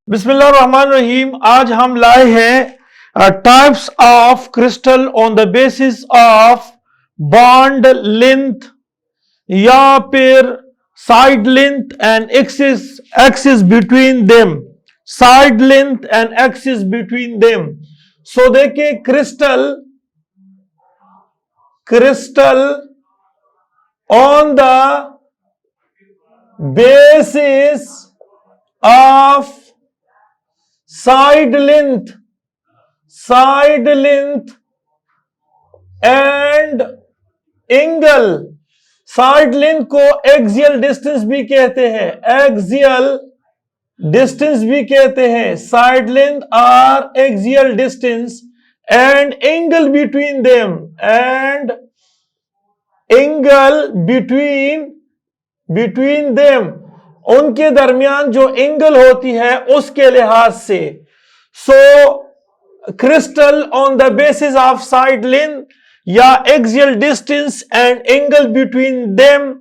बिस्मिल्लाहिर्रहमानिर्रहीम। आज हम लाए हैं types of crystal on the basis of bond length या फिर side length and axis between them, side length and axis between them. So देखिए, crystal on the basis of side length and angle। Side length को axial distance भी कहते हैं, axial distance भी कहते हैं। Side length or axial distance and angle between them, and angle between them, उनके दरमियान जो एंगल होती है उसके लिहाज से। So crystal on the basis of side length या axial distance and angle between them,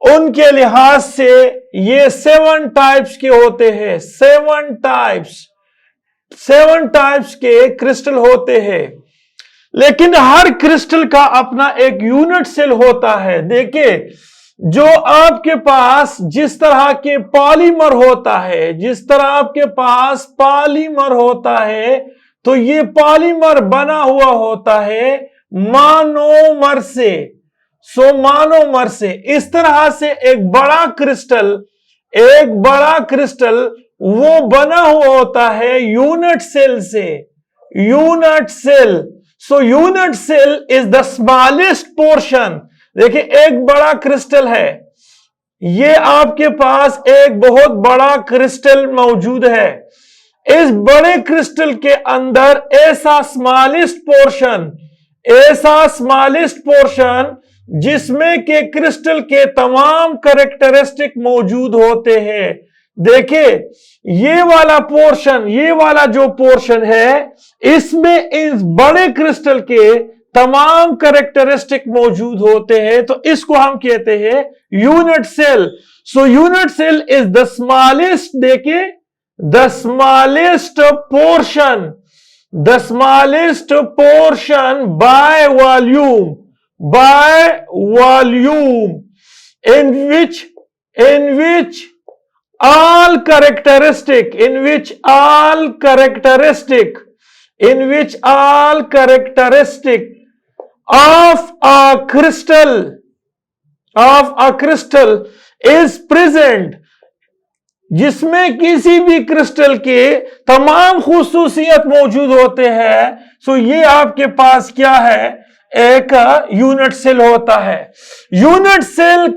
उनके लिहाज से ये 7 टाइप्स के होते हैं। 7 टाइप्स के क्रिस्टल होते हैं, लेकिन हर क्रिस्टल का अपना एक यूनिट सेल होता है। देखिए, जो आपके पास जिस तरह के पॉलीमर होता है, जिस तरह आपके पास पॉलीमर होता है, तो ये पॉलीमर बना हुआ होता है मोनोमर से। मोनोमर से इस तरह से एक बड़ा क्रिस्टल वो बना हुआ होता है यूनिट सेल से। Unit cell is the smallest portion. देखिए, एक बड़ा क्रिस्टल है, ये आपके पास एक बहुत बड़ा क्रिस्टल मौजूद है। इस बड़े क्रिस्टल के अंदर ऐसा स्मॉलेस्ट पोर्शन जिसमें के क्रिस्टल के तमाम कैरेक्टरिस्टिक मौजूद होते हैं। देखिए, ये वाला जो पोर्शन है, इसमें इस बड़े क्रिस्टल के तमाम कैरेक्टरिस्टिक मौजूद होते हैं, तो इसको हम कहते हैं unit cell. So unit cell is the smallest, देखिए, the smallest portion by volume in which all characteristic of a crystal is present, जिसमें किसी भी क्रिस्टल के तमाम खुसूसियत मौजूद होते हैं। सो ये आपके पास क्या है, एक यूनिट सेल होता है। यूनिट सेल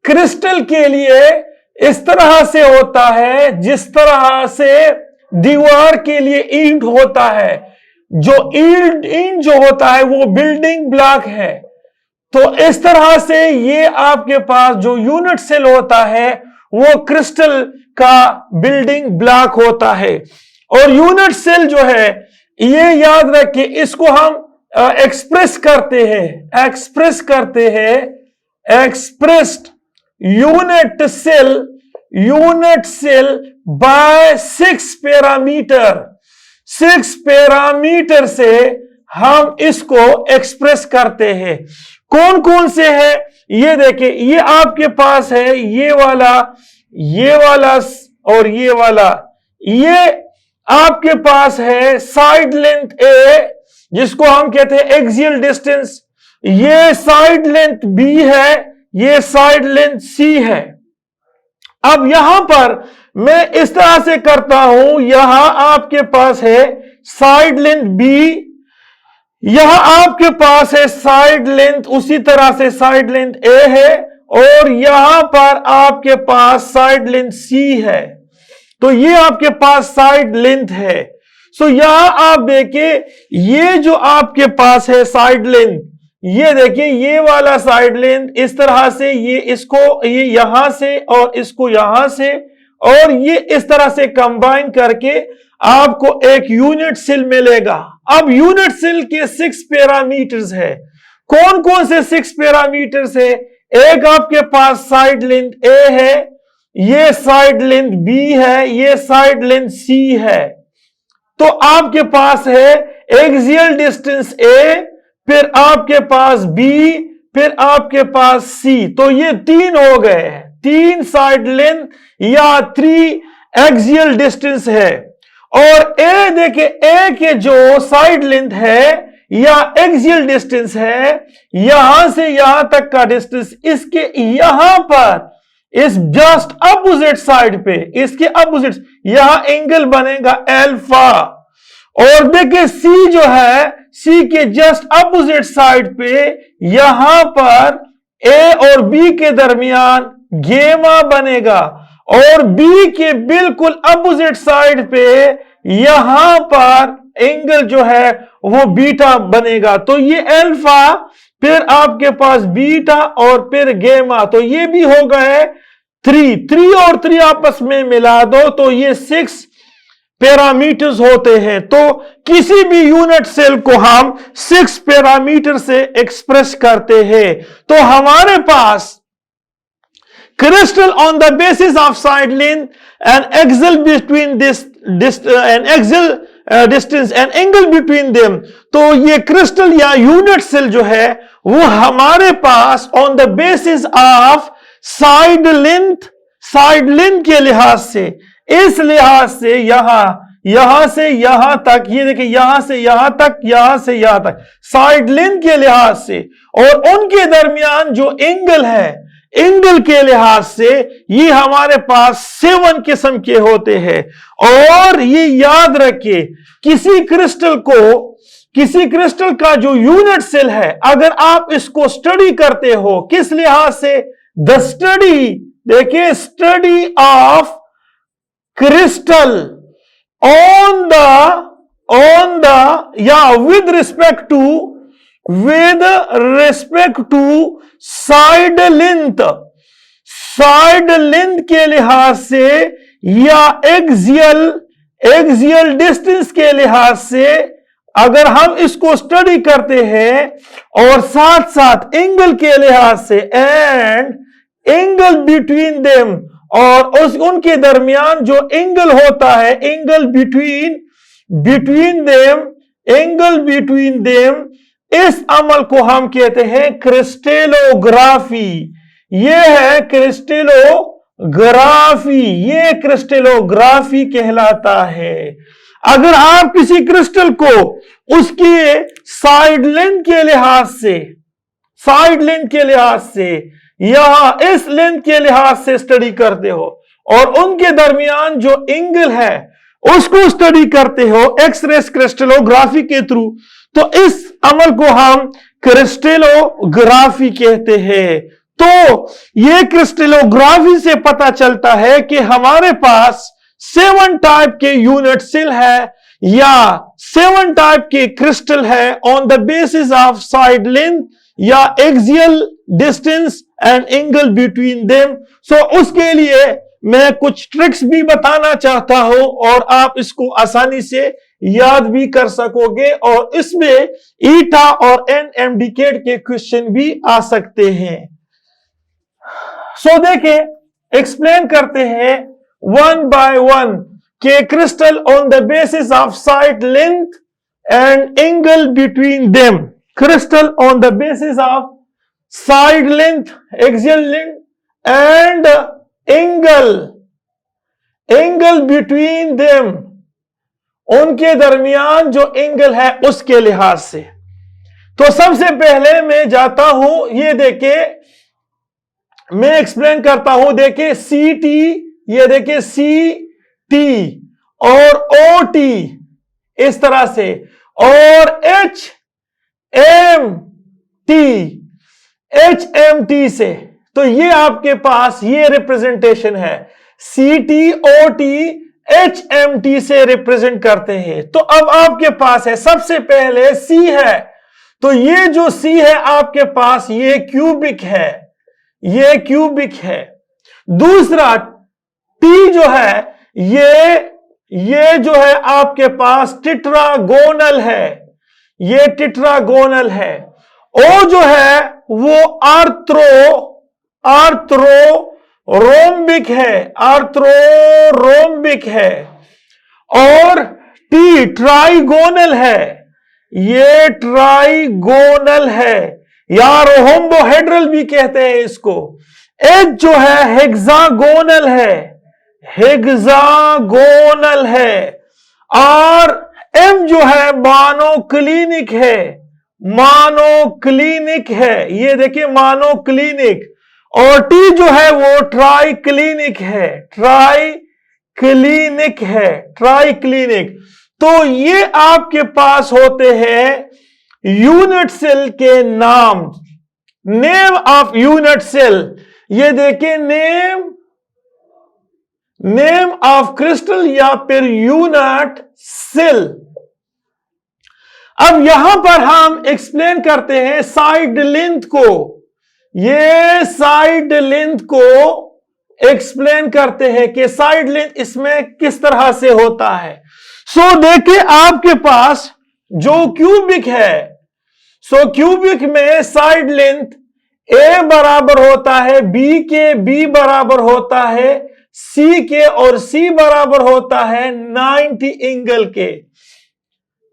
क्रिस्टल के लिए इस तरह से होता है जिस तरह से दीवार के लिए ईंट होता है। जो ईंट जो होता है वो बिल्डिंग ब्लॉक है, तो इस तरह से ये आपके पास जो यूनिट सेल होता है वो क्रिस्टल का बिल्डिंग ब्लॉक होता है। और यूनिट सेल जो है, ये याद रखिए, इसको हम एक्सप्रेस करते हैं expressed unit cell by 6 parameter. 6 parameter से हम इसको एक्सप्रेस करते हैं। कौन कौन से है ये देखिए, ये आपके पास है ये वाला और ये वाला। ये आपके पास है साइड लेंथ ए, जिसको हम कहते हैं एक्सियल डिस्टेंस। ये साइड लेंथ बी है, ये साइड लेंथ सी है। अब यहां पर मैं इस तरह से करता हूं, यहां आपके पास है साइड लेंथ बी, यहां आपके पास है साइड लेंथ, उसी तरह से साइड लेंथ ए है, और यहां पर आपके पास साइड लेंथ सी है। तो ये आपके पास साइड लेंथ है। सो यहां आप देखिए, ये जो आपके पास है साइड लेंथ, ये देखिए, ये वाला साइड लेंथ इस तरह से, ये यहां से और इसको यहां से, और ये इस तरह से कंबाइन करके आपको एक यूनिट सेल मिलेगा। अब यूनिट सेल के 6 पैरामीटर्स है। कौन कौन से 6 पैरामीटर्स है? एक आपके पास साइड लेंथ ए है, ये साइड लेंथ B है, ये साइड लेंथ C है। तो आपके पास है एक्सियल डिस्टेंस A, फिर आपके पास B, फिर आपके पास C। तो ये 3 हो गए हैं, 3 साइड लेंथ या 3 एक्सियल डिस्टेंस है। और A देखिए, A के जो साइड लेंथ है या एक्सियल डिस्टेंस है, यहां से यहां तक का डिस्टेंस, इसके यहां पर इस जस्ट अपोजिट साइड पे, इसके अपोजिट यहां एंगल बनेगा अल्फा। और देखिए C जो है, C के जस्ट अपोजिट साइड पे यहां पर A और B के दरमियान गेमा बनेगा, और B के बिल्कुल अपोजिट साइड पे यहां पर एंगल जो है वो बीटा बनेगा। तो ये अल्फा, फिर आपके पास बीटा और फिर गेमा, तो ये भी हो गए 3 और 3 आपस में मिला दो तो ये 6 पैरामीटर्स होते हैं। तो किसी भी यूनिट सेल को हम 6 पैरामीटर से एक्सप्रेस करते हैं। तो हमारे पास crystal on the basis of side length and axial between this and axial distance and angle between them, तो ये क्रिस्टल या यूनिट सेल जो है वो हमारे pass on the basis of side length के लिहाज से, इस लिहाज से यहां से यहां तक, ये देखिए यहां से यहां तक, यहां से यहां तक साइड लेंथ के लिहाज से, और उनके दरमियान जो एंगल है, एंगल के लिहाज से ये हमारे पास 7 किस्म के होते हैं। और ये याद रखिए, किसी क्रिस्टल का जो यूनिट सेल है, अगर आप इसको स्टडी करते हो, किस लिहाज से, द स्टडी, देखिए study of crystal on the या with respect to side length के लिहाज से या एक्सियल डिस्टेंस के लिहाज से, अगर हम इसको स्टडी करते हैं, और साथ साथ एंगल के लिहाज से एंड एंगल बिटवीन देम, और उनके दरमियान जो एंगल होता है, एंगल बिटवीन देम, इस अमल को हम कहते हैं क्रिस्टलोग्राफी। ये है क्रिस्टलोग्राफी, ये क्रिस्टलोग्राफी कहलाता है। अगर आप किसी क्रिस्टल को उसके साइड लेंथ के लिहाज से यहां इस लेंथ के लिहाज से स्टडी करते हो, और उनके दरमियान जो एंगल है उसको स्टडी करते हो एक्स-रे क्रिस्टलोग्राफी के थ्रू, तो इस अमल को हम क्रिस्टलोग्राफी कहते हैं। तो ये क्रिस्टलोग्राफी से पता चलता है कि हमारे पास 7 टाइप के यूनिट सेल है या 7 टाइप के क्रिस्टल है on the basis of side length या axial distance and angle between them. So उसके लिए मैं कुछ ट्रिक्स भी बताना चाहता हूं, और आप इसको आसानी से याद भी कर सकोगे, और इसमें ईटा और एन एमडीकेट के क्वेश्चन भी आ सकते हैं। सो देखिए, एक्सप्लेन करते हैं 1 by 1 के crystal on the basis of side length and angle between them. Crystal on the basis of side length, axial length and angle between them, उनके दरमियान जो एंगल है उसके लिहाज से। तो सबसे पहले मैं जाता हूं, ये देखे मैं एक्सप्लेन करता हूं। देखिए CT, ये देखिए CT और OT इस तरह से, और HMT से। तो ये आपके पास ये रिप्रेजेंटेशन है, CT, OT, HMT से रिप्रेजेंट करते हैं। तो अब आपके पास है, सबसे पहले C है, तो ये जो C है आपके पास ये क्यूबिक है, दूसरा T जो है ये जो है आपके पास टेट्रागोनल है, ये टेट्रागोनल है। O जो है वो आर्थ्रोगोनल रोम्बिक है, आर्थ्रोरोम्बिक है। और टी ट्राइगोनल है, ये ट्राइगोनल है या रोम्बोहेड्रल भी कहते हैं इसको। एच जो है हेक्सागोनल है, हेक्सागोनल है। और एम जो है मोनोक्लिनिक है, मोनोक्लिनिक है, ये देखिए मोनोक्लिनिक। और टी जो है वो ट्राइक्लिनिक है, ट्राइक्लिनिक है, ट्राइक्लिनिक। तो ये आपके पास होते हैं यूनिट सेल के नाम, नेम ऑफ यूनिट सेल। ये देखिए नेम ऑफ क्रिस्टल या फिर यूनिट सेल। अब यहां पर हम एक्सप्लेन करते हैं साइड लेंथ को, ये साइड लेंथ को एक्सप्लेन करते हैं कि साइड लेंथ इसमें किस तरह से होता है। सो देखिए आपके पास जो क्यूबिक है, सो क्यूबिक में साइड लेंथ ए बराबर होता है बी के, बी बराबर होता है सी के, और सी बराबर होता है 90 एंगल के।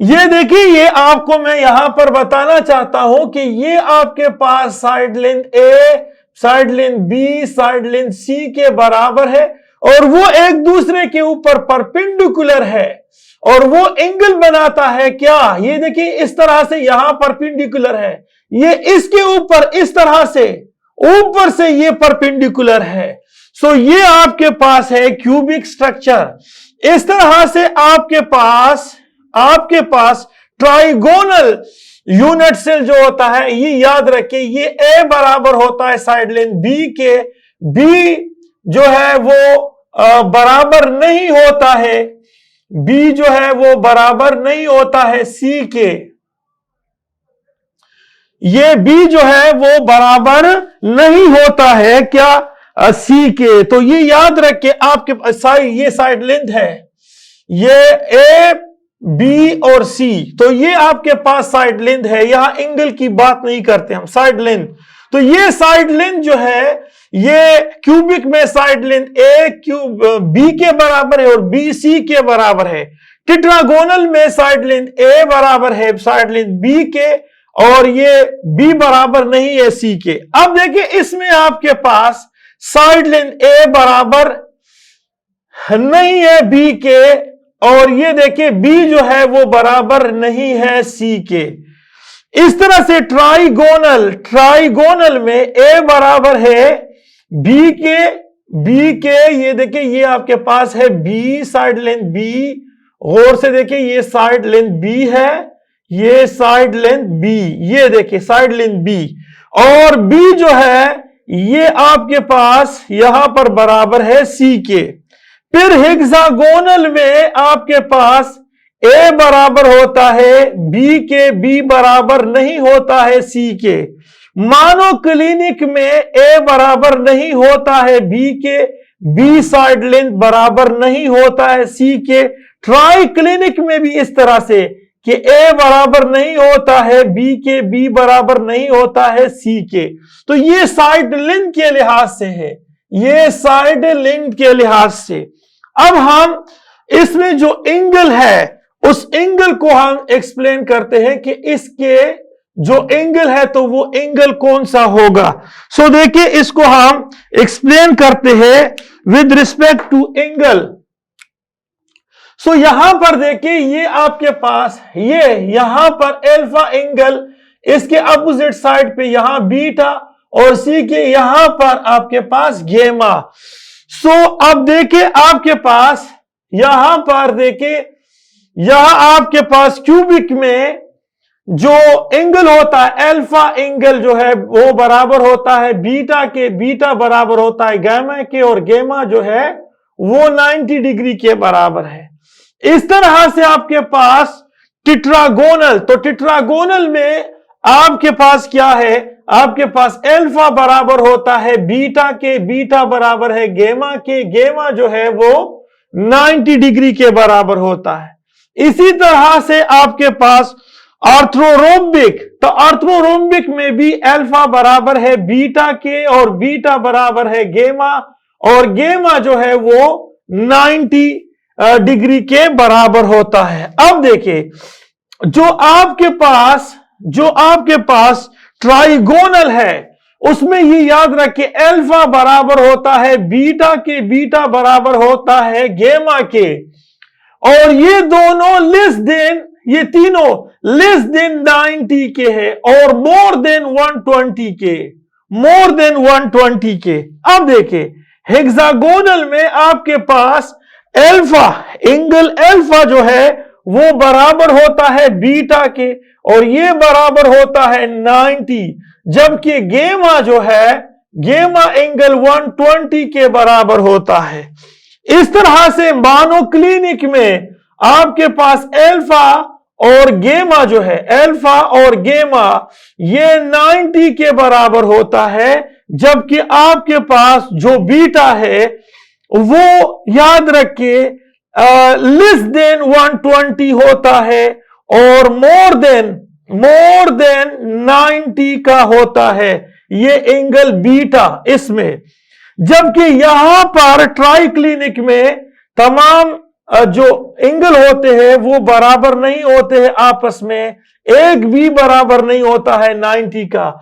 ये देखिए, ये आपको मैं यहां पर बताना चाहता हूं कि ये आपके पास side length A, side length B, side length C के बराबर है, और वो एक दूसरे के ऊपर परपेंडिकुलर है, और वो एंगल बनाता है क्या, ये देखिए इस तरह से यहां परपेंडिकुलर है, ये इसके ऊपर इस तरह से ऊपर से ये परपेंडिकुलर है। सो ये आपके पास है क्यूबिक स्ट्रक्चर। इस तरह से आपके पास ट्राइगोनल यूनिट सेल जो होता है, ये याद रखिए, ये ए बराबर होता है साइड लेंथ बी के, बी जो है वो बराबर नहीं होता है, बी जो है वो बराबर नहीं होता है सी के, ये बी जो है वो बराबर नहीं होता है क्या सी के। तो ये याद रख के आपके ये साइड लेंथ है, ये ए बी और सी, तो ये आपके पास साइड लेंथ है। यहां एंगल की बात नहीं करते हम, साइड लेंथ। तो ये साइड लेंथ जो है, ये क्यूबिक में साइड लेंथ ए बी के बराबर है और बी सी के बराबर है। टेट्रागोनल में साइड लेंथ ए बराबर है साइड लेंथ बी के, और ये बी बराबर नहीं है सी के। अब देखिए, इसमें आपके पास साइड लेंथ ए बराबर नहीं है बी के, और ये देखिए बी जो है वो बराबर नहीं है सी के। इस तरह से ट्राइगोनल में ए बराबर है बी के, ये देखिए ये आपके पास है बी, साइड लेंथ बी, गौर से देखिए ये साइड लेंथ बी है, ये साइड लेंथ बी, ये देखिए साइड लेंथ बी, और बी जो है ये आपके पास यहां पर बराबर है सी के। फिर हेक्सागोनल में आपके पास ए बराबर होता है बी के, बी बराबर नहीं होता है सी के। मोनोक्लिनिक में ए बराबर नहीं होता है बी के, बी साइड लेंथ बराबर नहीं होता है सी के। ट्राइक्लिनिक में भी इस तरह से कि ए बराबर नहीं होता है बी के, बी बराबर नहीं होता है सी के। तो ये साइड लेंथ के लिहाज से है, ये साइड लेंथ के लिहाज से। अब हम इसमें जो एंगल है, उस एंगल को हम एक्सप्लेन करते हैं कि इसके जो एंगल है तो वो एंगल कौन सा होगा। सो देखिए, इसको हम एक्सप्लेन करते हैं विद रिस्पेक्ट टू एंगल। सो यहां पर देखिए, ये आपके पास ये यहां पर अल्फा एंगल, इसके अपोजिट साइड पे यहां बीटा, और सी के यहां पर आपके पास गेमा। सो अब देखिए आपके पास यहां पर देखिए, यहां आपके पास क्यूबिक में जो एंगल होता है, अल्फा एंगल जो है वो बराबर होता है बीटा के, बीटा बराबर होता है गामा के, और गेमा जो है वो 90 डिग्री के बराबर है। इस तरह से आपके पास टेट्रागोनल, तो टेट्रागोनल में आपके पास क्या है, आपके पास अल्फा बराबर होता है बीटा के, बीटा बराबर है गेमा के, गेमा जो है वो 90 डिग्री के बराबर होता है। इसी तरह से आपके पास आर्थ्रोरोम्बिक, तो आर्थ्रोरोम्बिक में भी अल्फा बराबर है बीटा के और बीटा बराबर है गेमा, और गेमा जो है वो 90 डिग्री के बराबर होता है। अब देखिए, जो आपके पास ट्राइगोनल है उसमें ये याद रखिए अल्फा बराबर होता है बीटा के, बीटा बराबर होता है गेमा के, और ये दोनों ये तीनों लेस देन 90 के है और मोर देन 120 के। अब देखिए हेक्सागोनल में आपके पास एंगल अल्फा जो है वो बराबर होता है बीटा के और ये बराबर होता है 90, जबकि गेमा जो है गेमा एंगल 120 के बराबर होता है। इस तरह से मोनोक्लिनिक में आपके पास अल्फा और गेमा जो है, अल्फा और गेमा ये 90 के बराबर होता है, जबकि आपके पास जो बीटा है वो याद रखिए लेस देन 120 होता है और मोर देन 90 का होता है ये एंगल बीटा इसमें। जबकि यहां पर ट्राइक्लिनिक में तमाम जो एंगल होते हैं वो बराबर नहीं होते हैं आपस में, एक भी बराबर नहीं होता है 90 का।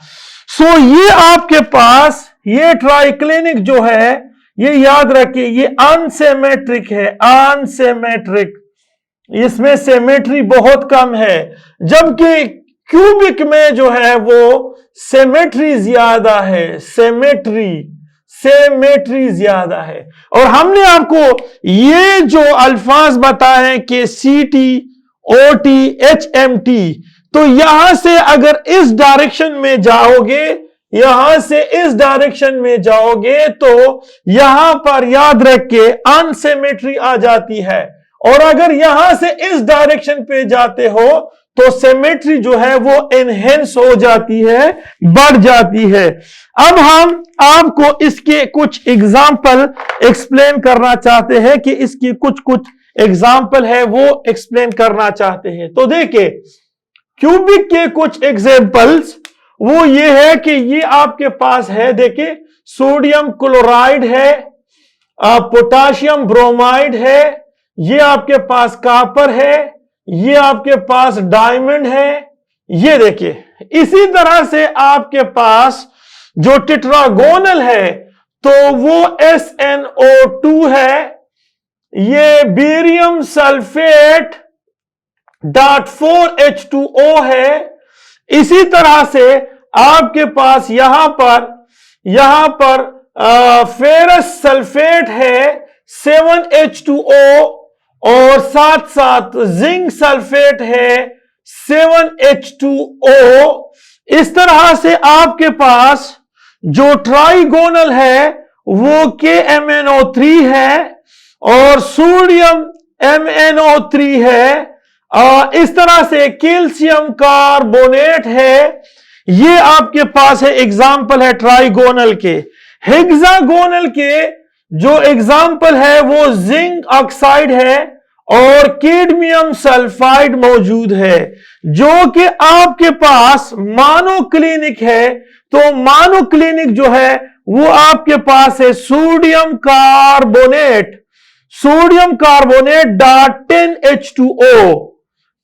सो ये आपके पास ये ट्राइक्लिनिक जो है ये याद रखिए ये अनसिमेट्रिक है, अनसिमेट्रिक, इसमें सिमेट्री बहुत कम है, जबकि क्यूबिक में जो है वो सिमेट्री ज्यादा है, सिमेट्री ज्यादा है। और हमने आपको ये जो अल्फाज बताए कि CT, OT, HMT, तो यहां से अगर इस डायरेक्शन में जाओगे, यहां से इस डायरेक्शन में जाओगे तो यहां पर याद रख के अनसिमेट्री आ जाती है, और अगर यहां से इस डायरेक्शन पे जाते हो तो सिमेट्री जो है वो एनहेंस हो जाती है, बढ़ जाती है। अब हम आपको इसके कुछ एग्जाम्पल एक्सप्लेन करना चाहते हैं कि इसकी कुछ एग्जाम्पल है वो एक्सप्लेन करना चाहते हैं। तो देखिए क्यूबिक के कुछ एग्जाम्पल्स वो ये है कि ये आपके पास है, देखिए सोडियम क्लोराइड है, पोटाशियम ब्रोमाइड है, ये आपके पास कॉपर है, ये आपके पास डायमंड है, ये देखिए। इसी तरह से आपके पास जो टेट्रागोनल है तो वो SnO2 है, ये बेरियम सल्फेट .4H2O है। इसी तरह से आपके पास यहां पर फेरस सल्फेट है 7H2O, और साथ साथ जिंक सल्फेट है 7H2O। इस तरह से आपके पास जो ट्राइगोनल है वो KMnO3 है और सोडियम MnO3 है। इस तरह से कैल्शियम कार्बोनेट है, ये आपके पास है एग्जाम्पल है ट्राइगोनल के। हेक्सागोनल के जो एग्जाम्पल है वो जिंक ऑक्साइड है और कैडमियम सल्फाइड मौजूद है, जो कि आपके पास मोनोक्लिनिक है। तो मोनोक्लिनिक जो है वो आपके पास है सोडियम कार्बोनेट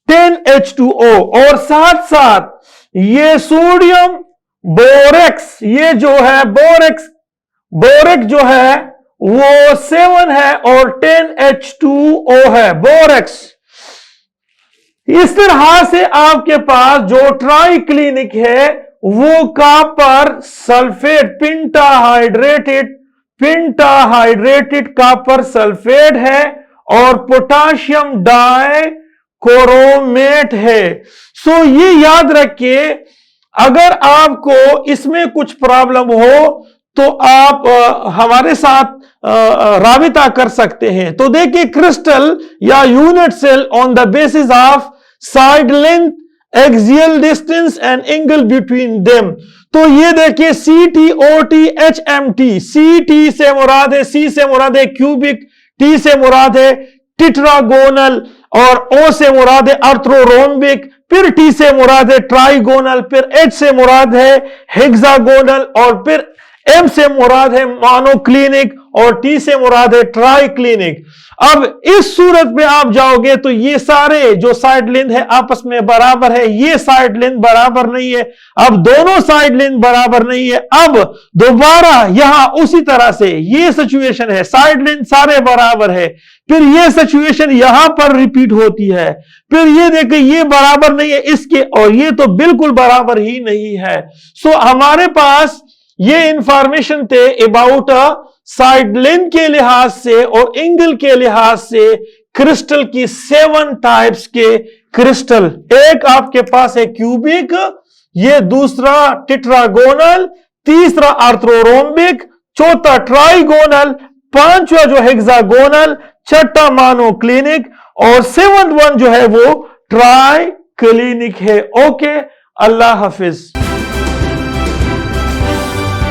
.10H2O, और साथ साथ ये सोडियम बोरेक्स, ये जो है बोरेक जो है वो 7 है और 10H2O है बोरेक्स। इस तरह से आपके पास जो ट्राइक्लिनिक है वो कॉपर सल्फेट पेंटाहाइड्रेटेड कॉपर सल्फेट है और पोटाशियम डाइक्रोमेट है। सो ये याद रखिए, अगर आपको इसमें कुछ प्रॉब्लम हो तो आप हमारे साथ राबिता कर सकते हैं। तो देखिए क्रिस्टल या unit cell on the basis of side length, axial distance and angle between them. तो ये देखिए CT, OT, HMT। CT से मुराद है, C से मुराद है क्यूबिक, T से मुराद है टेट्रागोनल और O से मुराद है अर्थ्रोरोम्बिक, फिर T से मुराद है ट्राइगोनल, फिर H से मुराद है हेक्सागोनल और फिर M से मुराद है मोनोक्लिनिक और T से मुराद है ट्राइक्लिनिक। अब इस सूरत में आप जाओगे तो ये सारे जो साइड लेंथ है आपस में बराबर है, ये साइड लेंथ बराबर नहीं है। अब दोनों साइड लेंथ बराबर नहीं है। अब दोबारा यहां उसी तरह से ये सिचुएशन है, साइड लेंथ सारे बराबर है, फिर ये सिचुएशन यहां पर रिपीट होती है, फिर ये देखें ये बराबर नहीं है इसके, और ये तो बिल्कुल बराबर ही नहीं है। सो हमारे पास ये इंफॉर्मेशन थे अबाउट साइड लेंथ के लिहाज से और एंगल के लिहाज से क्रिस्टल की 7 टाइप्स के क्रिस्टल। एक आपके पास है क्यूबिक, ये दूसरा टेट्रागोनल, तीसरा आर्थ्रोरोम्बिक, चौथा ट्राइगोनल, पांचवा जो हेक्सागोनल, छठा मोनोक्लिनिक और 7th वन जो है वो ट्राइक्लिनिक है। ओके, अल्लाह हाफिज।